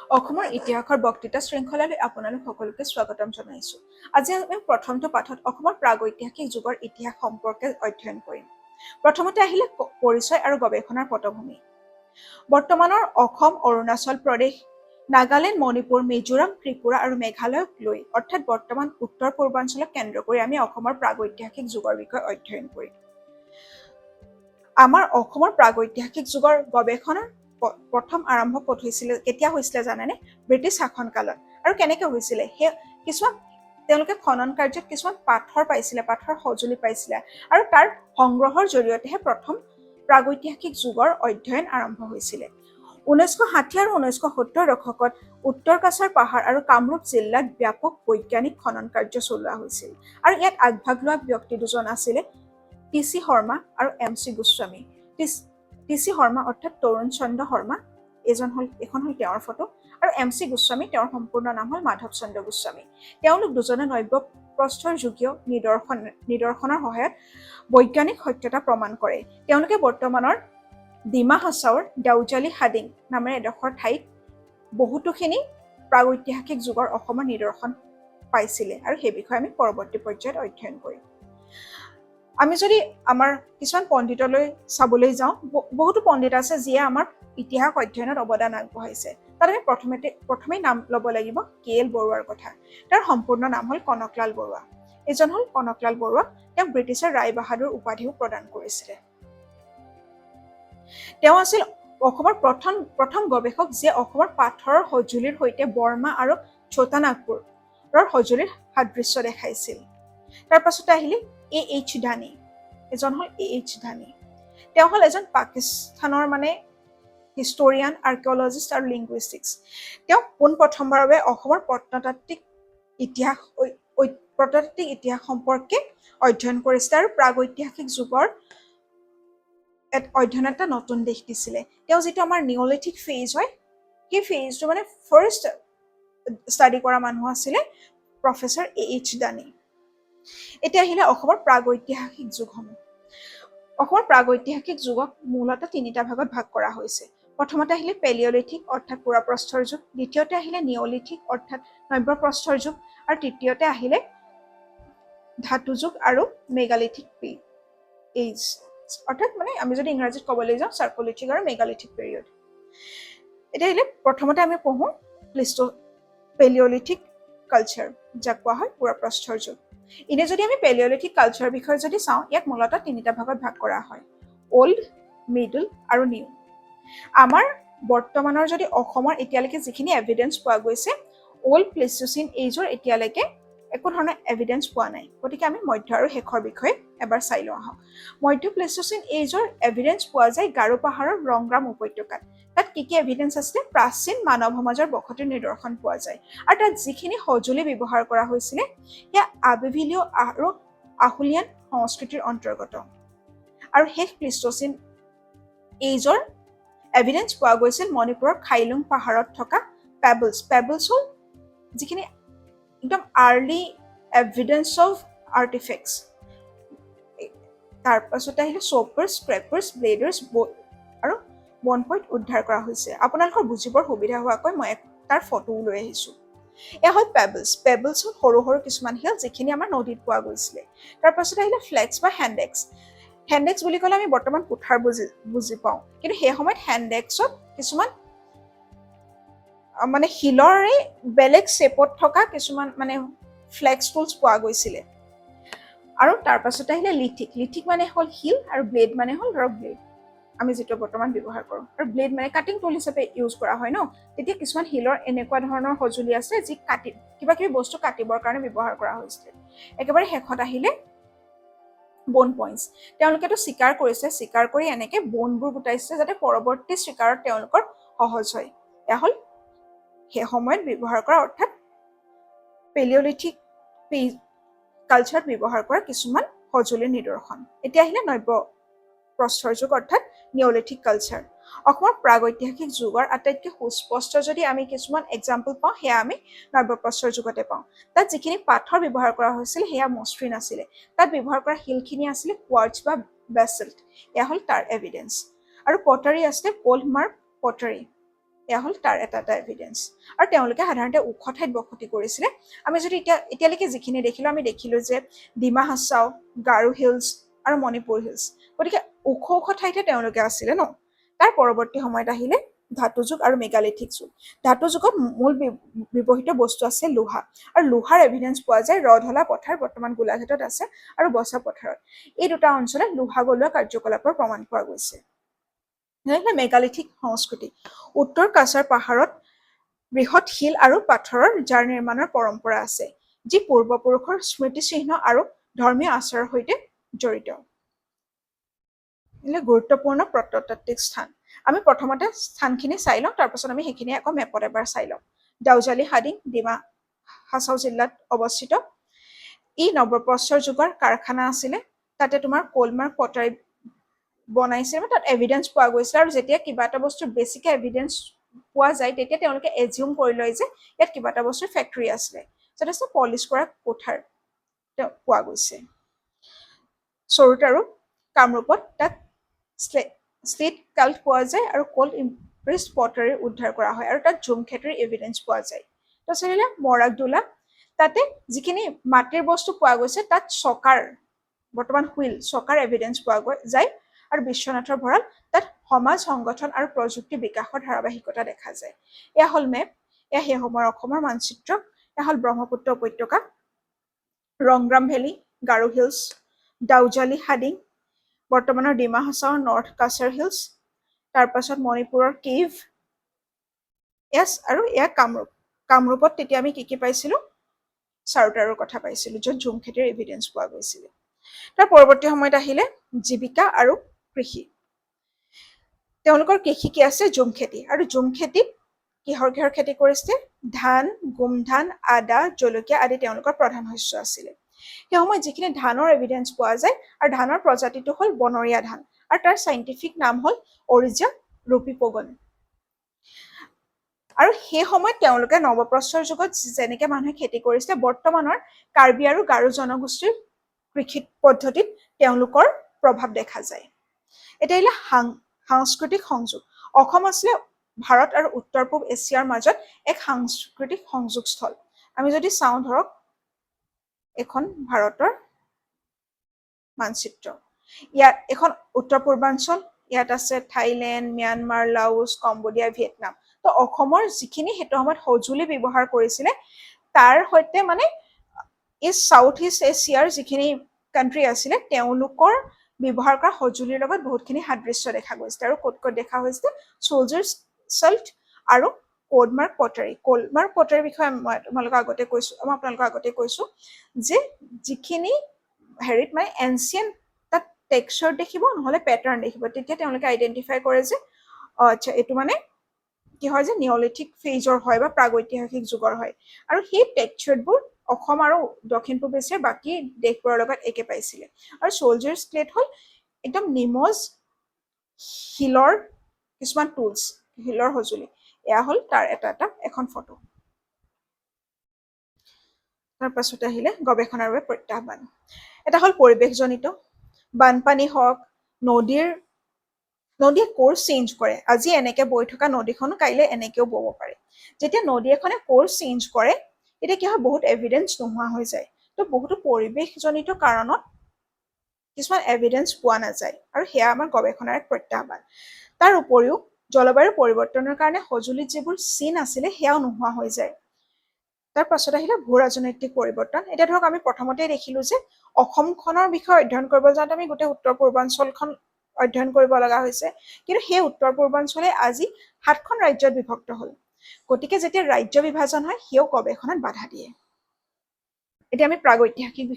অসমৰ ইতিহাসৰ বক্তৃতা শৃংখলালৈ আপোনালোক সকলোকে স্বাগতম জনাইছো। আজি আমি প্ৰথমটো পাঠত অসমৰ প্ৰাগৈতিহাসিক যুগৰ ইতিহাস সম্পৰ্কে অধ্যয়ন কৰিম। প্ৰথমতে আহিলে পৰিচয় আৰু গৱেষণাৰ পটভূমি। বৰ্তমানৰ অসম, অৰুণাচল প্ৰদেশ, নাগালেণ্ড, মণিপুৰ, মিজোৰাম, ত্ৰিপুৰা আৰু মেঘালয়ক লৈ অৰ্থাৎ বৰ্তমান উত্তৰ পূৰ্বাঞ্চলক কেন্দ্ৰ কৰি আমি অসমৰ প্ৰাগৈতিহাসিক যুগৰ বিষয়ে অধ্যয়ন কৰিম। আমাৰ অসমৰ প্ৰাগৈতিহাসিক যুগৰ গৱেষণাৰ প্ৰথম আৰম্ভ ক'ত হৈছিলে, কেতিয়া হৈছিলে জানেনে? ব্ৰিটিছ শাসনকালত। আৰু কেনেকৈ হৈছিলে? কিছুমান তেওঁলোকে খনন কাৰ্যত কিছুমান পাথৰ পাইছিলে, পাথৰ সঁজুলি পাইছিলে, আৰু তাৰ সংগ্ৰহৰ জৰিয়তেহে প্ৰথম প্ৰাগৈতিহাসিক যুগৰ অধ্যয়ন আৰম্ভ হৈছিলে। 1960 আৰু 1970 দশকত উত্তৰ কাছাৰ পাহাৰ আৰু কামৰূপ জিলাত ব্যাপক বৈজ্ঞানিক খনন কাৰ্য চলোৱা হৈছিল। আৰু ইয়াত আগভাগ লোৱা ব্যক্তি দুজন আছিলে টি.চি. শৰ্মা আৰু এম.চি. গোস্বামী। টি.চি. শৰ্মা অৰ্থাৎ তৰুণ চন্দ্ৰ শৰ্মা, এইখন হ'ল তেওঁৰ ফটো, আৰু এম.চি. গোস্বামী, তেওঁৰ সম্পূৰ্ণ নাম হ'ল মাধৱ চন্দ্ৰ গোস্বামী। তেওঁলোক দুজনে নব্য প্ৰস্তৰ যুগীয় নিদৰ্শনৰ সহায়ত বৈজ্ঞানিক সত্যতা প্ৰমাণ কৰে। তেওঁলোকে বৰ্তমানৰ ডিমা হাছাওৰ দেউজালি হাডিং নামেৰে এডোখৰ ঠাইত বহুতোখিনি প্ৰাগৈতিহাসিক যুগৰ অসমৰ নিদৰ্শন পাইছিলে, আৰু সেই বিষয়ে আমি পৰৱৰ্তী পৰ্যায়ত অধ্যয়ন কৰিম। আমি যদি আমাৰ কিছুমান পণ্ডিতলৈ চাবলৈ যাওঁ, বহুতো পণ্ডিত আছে যিয়ে আমাৰ ইতিহাস অধ্যয়নত অৱদান আগবঢ়াইছে। তাত আমি প্ৰথমেই নাম ল'ব লাগিব কে.এল. বৰুৱাৰ কথা। তেওঁৰ সম্পূৰ্ণ নাম হ'ল কনকলাল বৰুৱা। এইজন হ'ল কনকলাল বৰুৱা। তেওঁক ব্ৰিটিছে ৰায়বাহাদুৰ উপাধিও প্ৰদান কৰিছিলে। তেওঁ আছিল অসমৰ প্ৰথম গৱেষক যিয়ে অসমৰ পাথৰৰ সঁজুলিৰ সৈতে বৰ্মা আৰু ছোটা নাগপুৰৰ সঁজুলিৰ সাদৃশ্য দেখাইছিল। তাৰ পাছতে আহিলে A.H. ধানী। এজন হ'ল A.H. ধানী। তেওঁ হ'ল এজন পাকিস্তানৰ হিষ্টৰিয়ান, আৰ্কিঅলজিষ্ট আৰু লিংগুইষ্টিক্স। তেওঁ পোনপ্ৰথমবাৰৰ বাবে অসমৰ প্ৰত্নতাত্ত্বিক ইতিহাস সম্পৰ্কে অধ্যয়ন কৰিছিলে আৰু প্ৰাগৈতিহাসিক যুগৰ অধ্যয়নত এটা নতুন দিশ দিছিলে। তেওঁ যিটো আমাৰ নিঅলিথিক ফেজ হয়, সেই ফেজটো ফাৰ্ষ্ট ষ্টাডি কৰা মানুহ আছিলে প্ৰফেচৰ A.H. ধানী। এতিয়া আহিলে অসমৰ প্ৰাগৈতিহাসিক যুগসমূহ। অসমৰ প্ৰাগৈতিহাসিক যুগক মূলতঃ তিনিটা ভাগত ভাগ কৰা হৈছে। প্ৰথমতে আহিলে পেলিঅলিথিক অৰ্থাৎ পুৰাপ্ৰস্তৰ যুগ, দ্বিতীয়তে আহিলে নিঅলিথিক অৰ্থাৎ নব্যপ্ৰস্তৰ যুগ, আৰু তৃতীয়তে আহিলে ধাতু যুগ আৰু মেগালিথিক এজ, অৰ্থাৎ আমি যদি ইংৰাজীত ক'বলৈ যাওঁ চাৰ্কলিথিক আৰু মেগালিথিক পিৰিয়ড। এতিয়া আহিলে প্ৰথমতে আমি পঢ়োঁ পেলিঅলিথিক কালচাৰ, যাক কোৱা হয় পুৰাপ্ৰস্তৰ যুগ। এনে যদি আমি পেলিঅলিথিক কালচাৰৰ বিষয়ে যদি চাওঁ, ইয়াক মূলতঃ তিনিটা ভাগত ভাগ কৰা হয়: অল্ড, মিডল আৰু নিউ। আমাৰ বৰ্তমানৰ যদি অসমৰ এতিয়ালৈকে যিখিনি এভিডেন্স পোৱা গৈছে, অল্ড প্লেইষ্টোচিন এইজৰ এতিয়ালৈকে একো ধৰণৰ এভিডেন্স পোৱা নাই। গতিকে আমি মধ্য আৰু শেষৰ বিষয়ে এবাৰ চাই লওঁ আহক। মধ্য প্লেইষ্টোচিন এইজৰ এভিডেন্স পোৱা যায় গাৰো পাহাৰৰ ৰংগ্ৰাম উপত্যকাত। তাত কি কি এভিডেন্স আছিলে? প্ৰাচীন মানৱ সমাজৰ বসতিৰ নিদৰ্শন পোৱা যায়, আৰু তাত যিখিনি সঁজুলি ব্যৱহাৰ কৰা হৈছিলে সেয়া আবেভিলিয় আৰু আহুলিয়ান সংস্কৃতিৰ অন্তৰ্গত। আৰু শেষ প্লেইষ্টোচিন এইজৰ এভিডেন্স পোৱা গৈছিল মণিপুৰৰ খাইলুং পাহাৰত থকা পেবলছ। পেবলছ হ'ল যিখিনি একদম আৰ্লি এভিডেন্স অফ আৰ্টিফেক্টছ। তাৰ পাছতে আহিলে চপাৰ্ছ, স্ক্ৰেপাৰ্ছ, ব্লেডাৰ্ছ আৰু বন পইণ্ট উদ্ধাৰ কৰা হৈছে। আপোনালোকৰ বুজিবৰ সুবিধা হোৱাকৈ মই তাৰ ফটোও লৈ আহিছোঁ। এয়া হ'ল পেবলছ। পেবলছ হ'ল সৰু সৰু কিছুমান শিল যিখিনি আমাৰ নদীত পোৱা গৈছিলে। তাৰ পাছতে আহিলে ফ্লেক্স বা হেণ্ডেক্স। হেণ্ডেক্স বুলি ক'লে আমি বৰ্তমান কুঠাৰ বুজি পাওঁ, কিন্তু সেই সময়ত হেণ্ডেক্সত কিছুমান শিলৰে বেলেগ শ্বেপত থকা কিছুমান ফ্লেক্স টুলছ পোৱা গৈছিলে। আৰু তাৰ পাছতে আহিলে লিথিক। লিথিক হ'ল শিল, আৰু ব্লেড হ'ল ধৰক ব্লেড, আমি যিটো বৰ্তমান ব্যৱহাৰ কৰোঁ। আৰু ব্লেড কাটিং টুল হিচাপে ইউজ কৰা হয় ন। তেতিয়া কিছুমান শিলৰ এনেকুৱা ধৰণৰ সঁজুলি আছে যি কিবা কিবি বস্তু কাটিবৰ কাৰণে ব্যৱহাৰ কৰা হৈছিলে। একেবাৰে শেষত আহিলে বন পইণ্টছ। তেওঁলোকেতো চিকাৰ কৰিছে, চিকাৰ কৰি এনেকে বনবোৰ গোটাইছে যাতে পৰৱৰ্তী চিকাৰত তেওঁলোকৰ সহজ হয়। এয়া হ'ল সেই সময়ত ব্যৱহাৰ কৰা, অৰ্থাৎ পেলিঅলিথিক কালচাৰত ব্যৱহাৰ কৰা কিছুমান সঁজুলিৰ নিদৰ্শন। এতিয়া আহিলে নব্য প্ৰস্তৰ যুগ অৰ্থাৎ নিঅলিথিক কালচাৰ। অসমৰ প্ৰাগৈতিহাসিক যুগৰ আটাইতকৈ সুস্পষ্ট যদি আমি কিছুমান এক্সাম্পল পাওঁ, সেয়া আমি নব্যপ্ৰস্তৰ যুগতে পাওঁ। তাত যিখিনি পাথৰ ব্যৱহাৰ কৰা হৈছিল সেয়া মসৃণ আছিলে। তাত ব্যৱহাৰ কৰা শিলখিনি আছিলে কোৱাৰ্টছ বা বেছল্ট। এয়া হ'ল তাৰ এভিডেন্স। আৰু পটাৰী আছিলে গোল্ড মাৰ্ক পটাৰী। এয়া হ'ল তাৰ এটা এভিডেন্স। আৰু তেওঁলোকে সাধাৰণতে ওখ ঠাইত বসতি কৰিছিলে। আমি যদি এতিয়ালৈকে যিখিনি দেখিলো, আমি দেখিলো যে ডিমা হাছাও, গাৰো হিলছ আৰু মণিপুৰ হিলছ, গতিকে ওখ ওখ ঠাইতে তেওঁলোকে আছিলে ন। তাৰ পৰৱৰ্তী সময়ত আহিলে ধাতু যুগ আৰু মেগালিথিক যুগ। ধাতু যুগত মূল ব্যৱহৃত বস্তু আছে লোহা, আৰু লোহাৰ এভিডেন্স পোৱা যায় ৰধলা পথাৰ, বৰ্তমান গোলাঘাটত আছে, আৰু বচা পথাৰত। এই দুটা অঞ্চলত লোহা গলোৱা কাৰ্যকলাপৰ প্ৰমাণ পোৱা গৈছে। মেগালিথিক সংস্কৃতি, উত্তৰ কাছাৰ পাহাৰত বৃহৎ শিল আৰু পাথৰৰ জাৰ নিৰ্মাণৰ পৰম্পৰা আছে, যি পূৰ্বপুৰুষৰ স্মৃতিচিহ্ন আৰু ধৰ্মীয় আচাৰৰ সৈতে জড়িত। গুৰুত্বপূৰ্ণ প্ৰত্নতাত্ত্বিক স্থান, আমি প্ৰথমতে স্থানখিনি চাই লওঁ, তাৰপাছত আমি সেইখিনি আকৌ মেপত এবাৰ চাই লওঁ। দাউজালি হাডিং, ডিমা হাছাও জিলাত অৱস্থিত। ই নৱপ্ৰস্তৰ যুগৰ কাৰখানা আছিলে। তাতে তোমাৰ কলমাৰ্ক পটাৰী বনাইছে, তাত এভিডেন্স পোৱা গৈছে। আৰু যেতিয়া কিবা এটা বস্তুৰ বেছিকে এভিডেন্স পোৱা যায়, তেতিয়া তেওঁলোকে এজিউম কৰি লয় যে ইয়াত কিবা এটা বস্তুৰ ফেক্টৰী আছিলে। যথেষ্ট পলিচ কৰা কোঠাৰ পোৱা গৈছে। চৰুত আৰু কামৰূপত তাত স্লেট কাল্ট পোৱা যায়, আৰু কল্ড ইম্প্ৰেছড পটাৰী উদ্ধাৰ কৰা হয়, আৰু তাত ঝুম খেতিৰ এভিডেন্স পোৱা যায়। তাৰপিছত আহিলে মৰাগদোলা, তাতে যিখিনি মাটিৰ বস্তু পোৱা গৈছে, তাত চকাৰ, বৰ্তমান হুইল, চকাৰ এভিডেন্স পোৱা যায়। আৰু বিশ্বনাথৰ ভঁৰাল, তাত সমাজ সংগঠন আৰু প্ৰযুক্তি বিকাশৰ ধাৰাবাহিকতা দেখা যায়। এয়া হ'ল মেপ, এয়া সেই সময়ৰ অসমৰ মানচিত্ৰ। এয়া হ'ল ব্ৰহ্মপুত্ৰ উপত্যকা, ৰংগ্ৰাম ভেলী, গাৰো হিলছ, দাউজালি হাডিং, বৰ্তমানৰ ডিমা হাছাও, নৰ্থ কাছাৰ হিলছ, তাৰপাছত মণিপুৰৰ কেভ, এছ, আৰু এয়া কামৰূপ। কামৰূপত তেতিয়া আমি কি পাইছিলো, চাৰুতাৰৰ কথা পাইছিলো, য'ত ঝুম খেতিৰ এভিডেন্স পোৱা গৈছিলে। তাৰ পৰৱৰ্তী সময়ত আহিলে জীৱিকা আৰু কৃষি। তেওঁলোকৰ কৃষি কি আছে, ঝুম খেতি। আৰু ঝুম খেতিত কিহৰ খেতি কৰিছে, ধান, গোমধান, আদা, জলকীয়া আদি তেওঁলোকৰ প্ৰধান শস্য আছিলে। সেই সময়ত যিখিনি ধানৰ এভিডেন্স পোৱা যায়, আৰু ধানৰ প্ৰজাতিটো হ'ল বনৰীয়া ধান, আৰু তাৰ চাইণ্টিফিক নাম হ'ল অৰিজা ৰুপিপগন। আৰু সেই সময়ত তেওঁলোকে নৱপ্ৰস্তৰ যুগত যেনেকে মানুহে খেতি কৰিছিলে, বৰ্তমানৰ কাৰ্বি আৰু গাৰো জনগোষ্ঠীৰ কৃষি পদ্ধতিত তেওঁলোকৰ প্ৰভাৱ দেখা যায়। এতিয়া আহিলে সাংস্কৃতিক সংযোগ। অসম আছিলে ভাৰত আৰু উত্তৰ পূব এছিয়াৰ মাজত এক সাংস্কৃতিক সংযোগস্থল। আমি যদি চাওঁ, ধৰক এখন ভাৰতৰ মানচিত্ৰ, ইয়াত এখন উত্তৰ পূৰ্বাঞ্চল, ইয়াত আছে Thailand, Myanmar, Laos, Cambodia, Vietnam. তো অসমৰ যিখিনি সেইটো সময়ত সঁজুলি ব্যৱহাৰ কৰিছিলে, তাৰ সৈতে মানে চাউথ ইষ্ট এছিয়াৰ যিখিনি কাণ্ট্ৰি আছিলে, তেওঁলোকৰ ব্যৱহাৰ কৰা সঁজুলিৰ লগত বহুতখিনি সাদৃশ্য দেখা গৈছে। আৰু ক'ত ক'ত দেখা হৈছে, চলজাৰ্ছ চল্ট আৰু কলমাৰ্ক পটাৰী। কলমাৰ্ক পটাৰীৰ বিষয়ে মই আপোনালোকক আগতে কৈছো যে যিখিনি হেৰিত মানে এনচিয়েণ্ট, তাত টেক্সচাৰ দেখিব, নহলে পেটাৰ্ণ দেখিব, তেতিয়া তেওঁলোকে আইডেন্টিফাই কৰে যে আচ্ছা, এইটো মানে কি হয় যে নিঅলিথিক ফেজৰ হয় বা প্ৰাগৈতিহাসিক যুগৰ হয়। আৰু সেই টেক্সচাৰবোৰ অসম আৰু দক্ষিণ পূব এছিয়াৰ বাকী দেশবোৰৰ লগত একে পাইছিলে। আৰু চলজাৰ্ছ প্লেট হ'ল একদম নিমজ শিলৰ কিছুমান টুলছ, শিলৰ সঁজুলি। এয়া হ'ল তাৰ এটা এখন ফটো। তাৰ পাছতে আহিলে গৱেষণাৰ বাবে প্ৰত্যাহ্বান। এটা হ'ল পৰিৱেশজনিত, বানপানী হওক, নদীয়ে কোৰ্চ চেঞ্জ কৰে। আজি এনেকে বৈ থকা নদীখনো কাইলৈ এনেকেও বব পাৰে। যেতিয়া নদী এখনে কোৰ্চ চেঞ্জ কৰে, তেতিয়া কি হয়, বহুত এভিডেন্স নোহোৱা হৈ যায়। তো বহুতো পৰিৱেশজনিত কাৰণত কিছুমান এভিডেন্স পোৱা নাযায়, আৰু সেয়া আমাৰ গৱেষণাৰ এক প্ৰত্যাহ্বান। তাৰ উপৰিও জলবায়ুৰ পৰিৱৰ্তনৰ কাৰণে সঁজুলিত যিবোৰ চিন আছিলে, সেয়াও নোহোৱা হৈ যায়। তাৰ পাছত আহিলে ভূ ৰাজনৈতিক পৰিৱৰ্তন। এতিয়া ধৰক আমি প্ৰথমতেই দেখিলো যে অসমখনৰ বিষয়ে অধ্যয়ন কৰিব যাওঁতে আমি গোটেই উত্তৰ পূৰ্বাঞ্চলখন অধ্যয়ন কৰিব লগা হৈছে, কিন্তু সেই উত্তৰ পূৰ্বাঞ্চলে আজি 7খন ৰাজ্যত বিভক্ত হ'ল। গতিকে যেতিয়া ৰাজ্য বিভাজন হয়, সেয়াও গৱেষণাত বাধা দিয়ে। এতিয়া আমি প্ৰাগৈতিহাসিক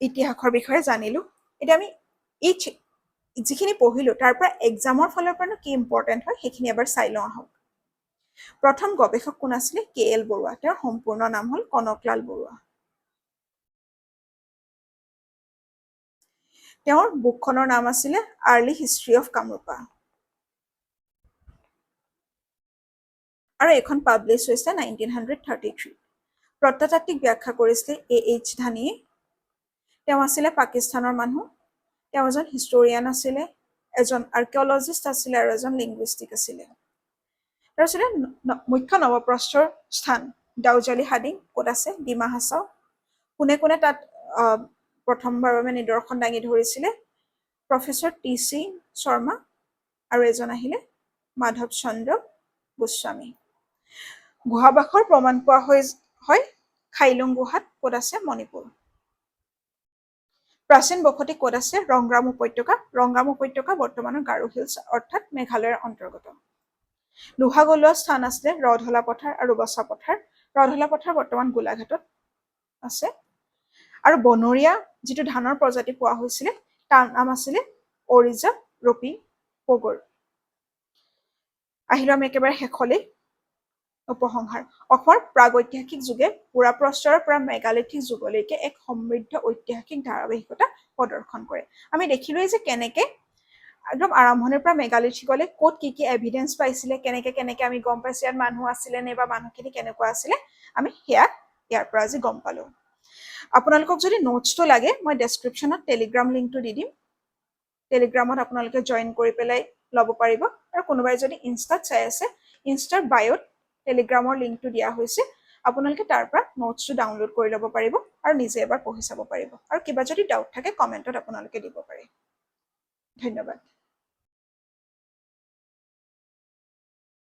ইতিহাসৰ বিষয়ে জানিলো। এতিয়া আমি এই যিখিনি পঢ়িলো, তাৰ পৰা এক্সামৰ ফালৰ পৰা কি ইম্পৰ্টেণ্ট হয়, সেইখিনি এবাৰ চাই লওঁ আহক। প্ৰথম গৱেষক কোন আছিলে, KL বৰুৱা। তেওঁৰ সম্পূৰ্ণ নাম হ'ল কনকলাল বৰুৱা। তেওঁৰ বুকখনৰ নাম আছিলে আৰ্লি হিষ্ট্ৰী অফ কামৰূপা, আৰু এইখন পাব্লিছ হৈছে 1933। প্ৰত্নতাত্ত্বিক ব্যাখ্যা কৰিছিলে AH ধানীয়ে। তেওঁ আছিলে পাকিস্তানৰ মানুহ। তেওঁ এজন হিষ্টৰিয়ান আছিলে, এজন আৰ্কিঅলজিষ্ট আছিলে, আৰু এজন লিংগুইষ্টিক আছিলে। তাৰপিছতে মুখ্য নৱপ্ৰস্তৰ স্থান ডাউজলি হাডিং ক'ত আছে? ডিমা হাছাও। কোনে কোনে তাত প্ৰথমবাৰৰ বাবে নিদৰ্শন দাঙি ধৰিছিলে? প্ৰফেচৰ টি.চি. শৰ্মা আৰু এজন আহিলে মাধৱ চন্দ্ৰ গোস্বামী। গুহাবাসৰ প্ৰমাণ পোৱা হয় খাইলুং গুহাত, ক'ত আছে? মণিপুৰ। প্ৰাচীন বসতি ক'ত আছে? ৰংগ্ৰাম উপত্যকা। ৰংগ্ৰাম উপত্যকা বৰ্তমানৰ গাৰো হিলছ অৰ্থাৎ মেঘালয়ৰ অন্তৰ্গত। লোহা গলোৱা স্থান আছিলে ৰধলা পথাৰ আৰু বচা পথাৰ। ৰধলা পথাৰ বৰ্তমান গোলাঘাটত আছে। আৰু বনৰীয়া যিটো ধানৰ প্ৰজাতি পোৱা হৈছিলে তাৰ নাম আছিলে অৰিজা ৰপি পগৰ। আহিলো আমি একেবাৰে শেষলৈ, উপসংহাৰ। অসমৰ প্ৰাগৈতিহাসিক যুগে পুৰাপ্ৰস্তৰৰ পৰা মেগালিথিক যুগলৈকে এক সমৃদ্ধ ঐতিহাসিক ধাৰাবাহিকতা প্ৰদৰ্শন কৰে। আমি দেখিলোৱেই যে কেনেকে একদম আৰম্ভণিৰ পৰা মেগালিথিকলৈ ক'ত কি কি এভিডেন্স পাইছিলে, কেনেকে কেনেকে আমি গম পাইছো ইয়াত মানুহ আছিলে নে বা মানুহখিনি কেনেকুৱা আছিলে, আমি সেয়া ইয়াৰ পৰা আজি গম পালো। আপোনালোকক যদি নোটছটো লাগে মই ডেছক্ৰিপশ্যনত টেলিগ্ৰাম লিংকটো দি দিম। টেলিগ্ৰামত আপোনালোকে জইন কৰি পেলাই ল'ব পাৰিব। আৰু কোনোবাই যদি ইনষ্টাত চাই আছে, ইনষ্টাৰ বায়'ত টেলিগ্ৰামৰ লিংকটো দিয়া হৈছে, আপোনালোকে তাৰ পৰা নোটছটো ডাউনলোড কৰি ল'ব পাৰিব আৰু নিজে এবাৰ পঢ়ি চাব পাৰিব। আৰু কিবা যদি ডাউট থাকে কমেণ্টত আপোনালোকে দিব পাৰে। ধন্যবাদ।